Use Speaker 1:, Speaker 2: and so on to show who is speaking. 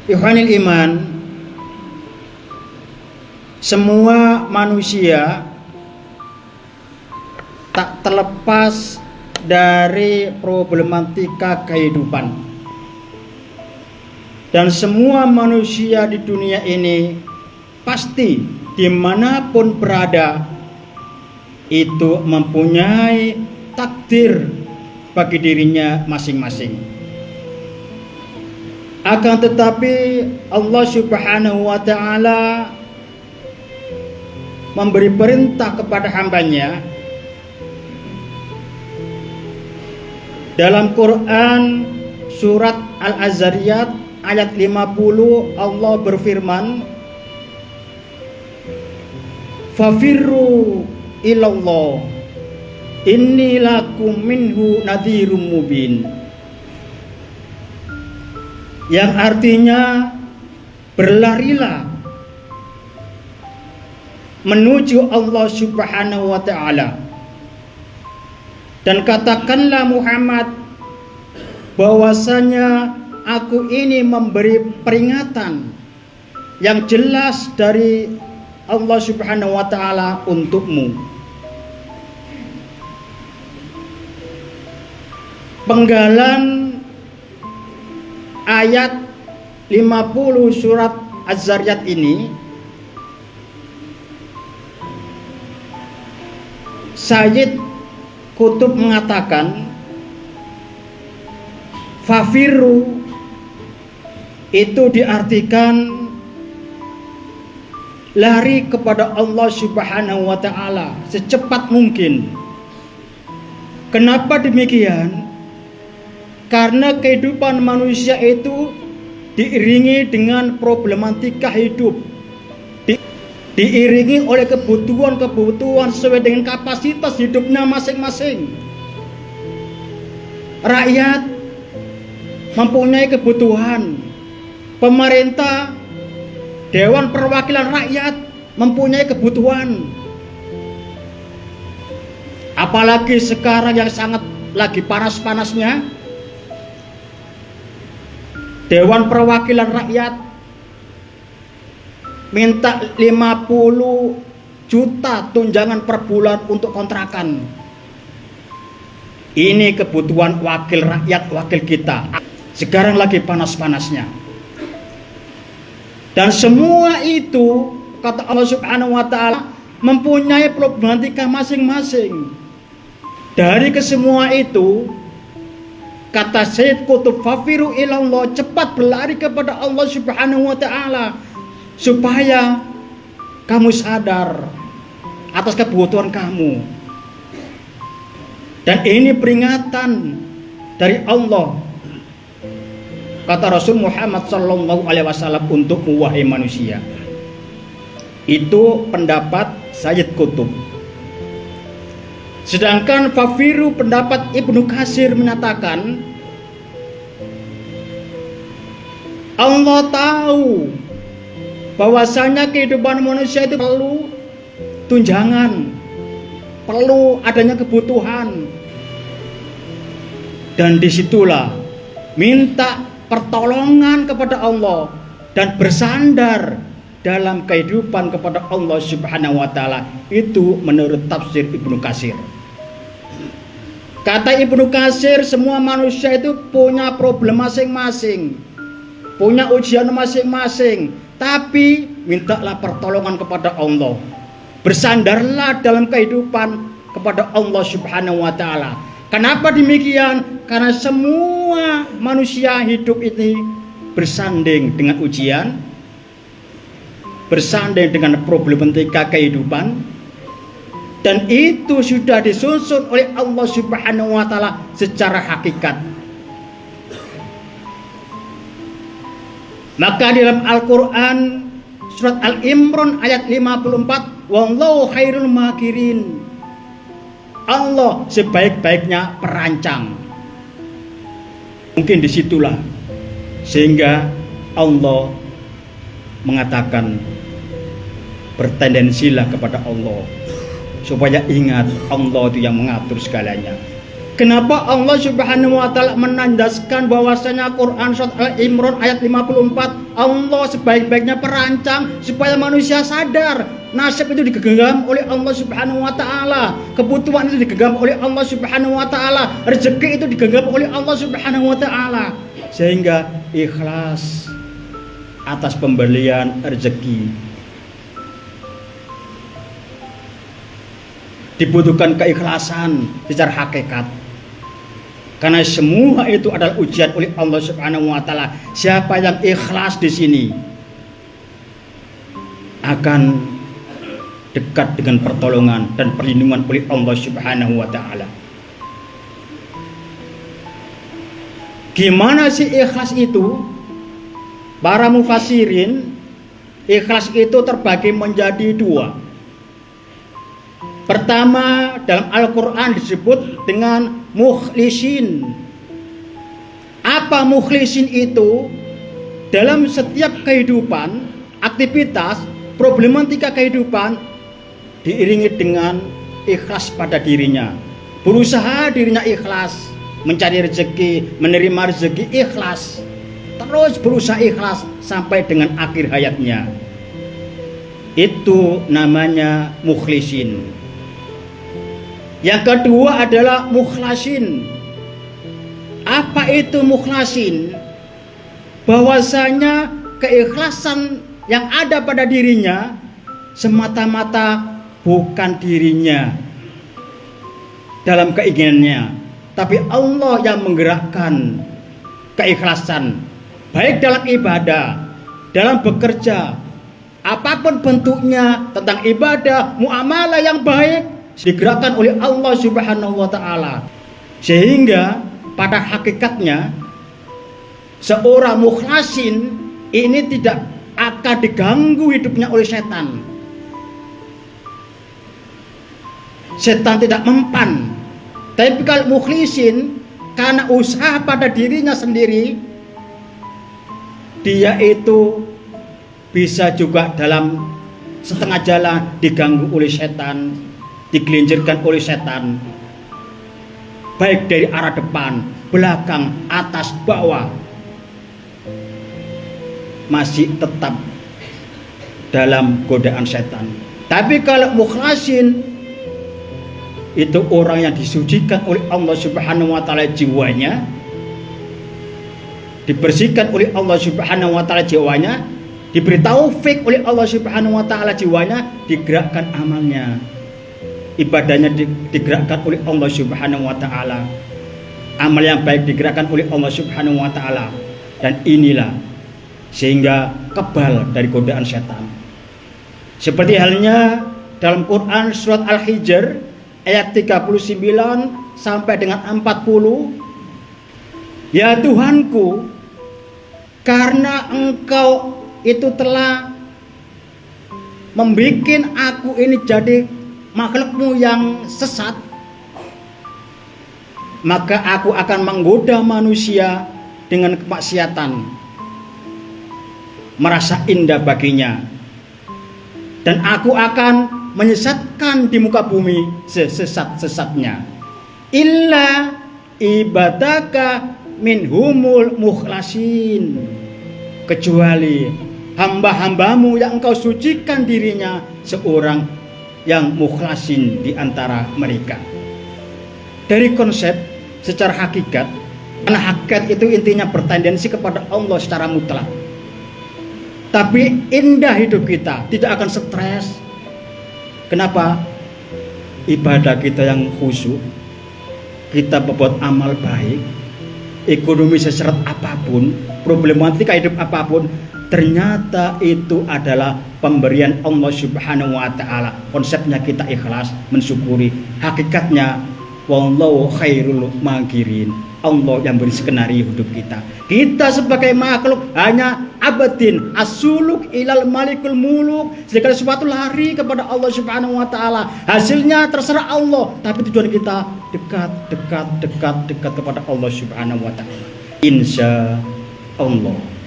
Speaker 1: Ikhwanil iman, semua manusia tak terlepas dari problematika kehidupan. Dan semua manusia di dunia ini pasti dimanapun berada itu mempunyai takdir bagi dirinya masing-masing. Akan tetapi Allah Subhanahu wa ta'ala memberi perintah kepada hambanya dalam Quran surat Al-Zariyat ayat 50. Allah berfirman, "Fafirru ilallah inni lakum minhu nadhirum mubin." Yang artinya berlarilah menuju Allah Subhanahu wa ta'ala, dan katakanlah Muhammad bahwasanya aku ini memberi peringatan yang jelas dari Allah Subhanahu wa ta'ala untukmu. Penggalan ayat 50 surat Az-Zariyat ini, Sayyid Qutb mengatakan fafiru itu diartikan lari kepada Allah Subhanahu wa ta'ala secepat mungkin. Kenapa demikian? Karena kehidupan manusia itu diiringi dengan problematika hidup, diiringi oleh kebutuhan-kebutuhan sesuai dengan kapasitas hidupnya masing-masing. Rakyat mempunyai kebutuhan, pemerintah, Dewan Perwakilan Rakyat mempunyai kebutuhan. Apalagi sekarang yang sangat lagi panas-panasnya, Dewan Perwakilan Rakyat minta 50 juta tunjangan per bulan untuk kontrakan. Ini kebutuhan wakil rakyat, wakil kita. Sekarang lagi panas-panasnya. Dan semua itu, kata Allah Subhanahu wa ta'ala, mempunyai problematika masing-masing. Dari kesemua itu, kata Sayyid Qutb, fafiru ilallah, cepat berlari kepada Allah Subhanahu wa ta'ala supaya kamu sadar atas kebutuhan kamu. Dan ini peringatan dari Allah, kata Rasul Muhammad sallallahu alaihi wasallam, untuk wahai manusia. Itu pendapat Sayyid Qutb. Sedangkan fafiru, pendapat Ibnu Katsir menyatakan Allah tahu bahwasanya kehidupan manusia itu perlu tunjangan, perlu adanya kebutuhan, dan disitulah minta pertolongan kepada Allah dan bersandar dalam kehidupan kepada Allah Subhanahu wa ta'ala. Itu menurut tafsir Ibnu Katsir. Kata Ibnu Katsir, semua manusia itu punya problem masing-masing, punya ujian masing-masing, tapi mintalah pertolongan kepada Allah, bersandarlah dalam kehidupan kepada Allah Subhanahu wa ta'ala. Kenapa demikian? Karena semua manusia hidup ini bersanding dengan ujian, bersanding dengan problematika kehidupan, dan itu sudah disusun oleh Allah Subhanahu wa ta'ala secara hakikat. Maka di dalam Al-Quran surat Al-Imran ayat 54, wallahu khairul makirin, Allah sebaik-baiknya perancang. Mungkin disitulah sehingga Allah mengatakan bertendensilah kepada Allah, supaya ingat Allah itu yang mengatur segalanya. Kenapa Allah Subhanahu wa taala menandaskan bahwasanya Quran surat Al-Imran ayat 54 Allah sebaik-baiknya perancang supaya manusia sadar nasib itu digenggam oleh Allah Subhanahu wa taala, kebutuhan itu digenggam oleh Allah Subhanahu wa taala, rezeki itu digenggam oleh Allah Subhanahu wa taala, sehingga ikhlas atas pemberian rezeki. Dibutuhkan keikhlasan secara hakikat. Karena semua itu adalah ujian oleh Allah Subhanahu wa taala. Siapa yang ikhlas di sini akan dekat dengan pertolongan dan perlindungan oleh Allah Subhanahu wa taala. Gimana sih ikhlas itu? Para mufassirin, ikhlas itu terbagi menjadi dua. Pertama, dalam Al-Quran disebut dengan mukhlisin. Apa mukhlisin itu? Dalam setiap kehidupan, aktivitas, problematika kehidupan diiringi dengan ikhlas pada dirinya. Berusaha dirinya ikhlas, mencari rezeki, menerima rezeki ikhlas. Terus berusaha ikhlas sampai dengan akhir hayatnya. Itu namanya mukhlisin. Yang kedua adalah mukhlasin. Apa itu mukhlasin? Bahwasanya keikhlasan yang ada pada dirinya semata-mata bukan dirinya dalam keinginannya, tapi Allah yang menggerakkan keikhlasan, baik dalam ibadah, dalam bekerja, apapun bentuknya tentang ibadah, muamalah yang baik digerakkan oleh Allah Subhanahu wa taala. Sehingga pada hakikatnya seorang mukhlasin ini tidak akan diganggu hidupnya oleh setan. Setan tidak mempan. Tapi kalau mukhlisin karena usaha pada dirinya sendiri, dia itu bisa juga dalam setengah jalan diganggu oleh setan, digelincirkan oleh setan, baik dari arah depan, belakang, atas, bawah, masih tetap dalam godaan setan. Tapi kalau mukhlasin, itu orang yang disucikan oleh Allah Subhanahu wa taala jiwanya, dibersihkan oleh Allah Subhanahu wa taala jiwanya, diberi taufik oleh Allah Subhanahu wa taala jiwanya, digerakkan amalnya, ibadahnya digerakkan oleh Allah Subhanahu wa taala, amal yang baik digerakkan oleh Allah Subhanahu wa taala, dan inilah sehingga kebal dari godaan setan. Seperti halnya dalam Quran surat Al-Hijr ayat 39 sampai dengan 40, ya Tuhanku, karena Engkau itu telah membuat aku ini jadi makhluk-Mu yang sesat, maka aku akan menggoda manusia dengan kemaksiatan, merasa indah baginya, dan aku akan menyesatkan di muka bumi sesesat-sesatnya, illa ibadaka minhumul mukhlasin, kecuali hamba-hambamu yang Engkau sucikan dirinya seorang yang mukhlasin di antara mereka. Dari konsep secara hakikat, karena hakikat itu intinya bertendensi kepada Allah secara mutlak. Tapi indah hidup kita, tidak akan stres. Kenapa? Ibadah kita yang khusyuk, kita berbuat amal baik, ekonomi seseret apapun, problematika hidup apapun, ternyata itu adalah pemberian Allah Subhanahu wa taala. Konsepnya kita ikhlas, mensyukuri. Hakikatnya wallahu khairul makirin. Allah yang beri skenario hidup kita. Kita sebagai makhluk hanya abadin asuluk ilal malikul muluk, segala sesuatu lari kepada Allah Subhanahu wa taala. Hasilnya terserah Allah, tapi tujuan kita dekat kepada Allah Subhanahu wa taala. Insya Allah.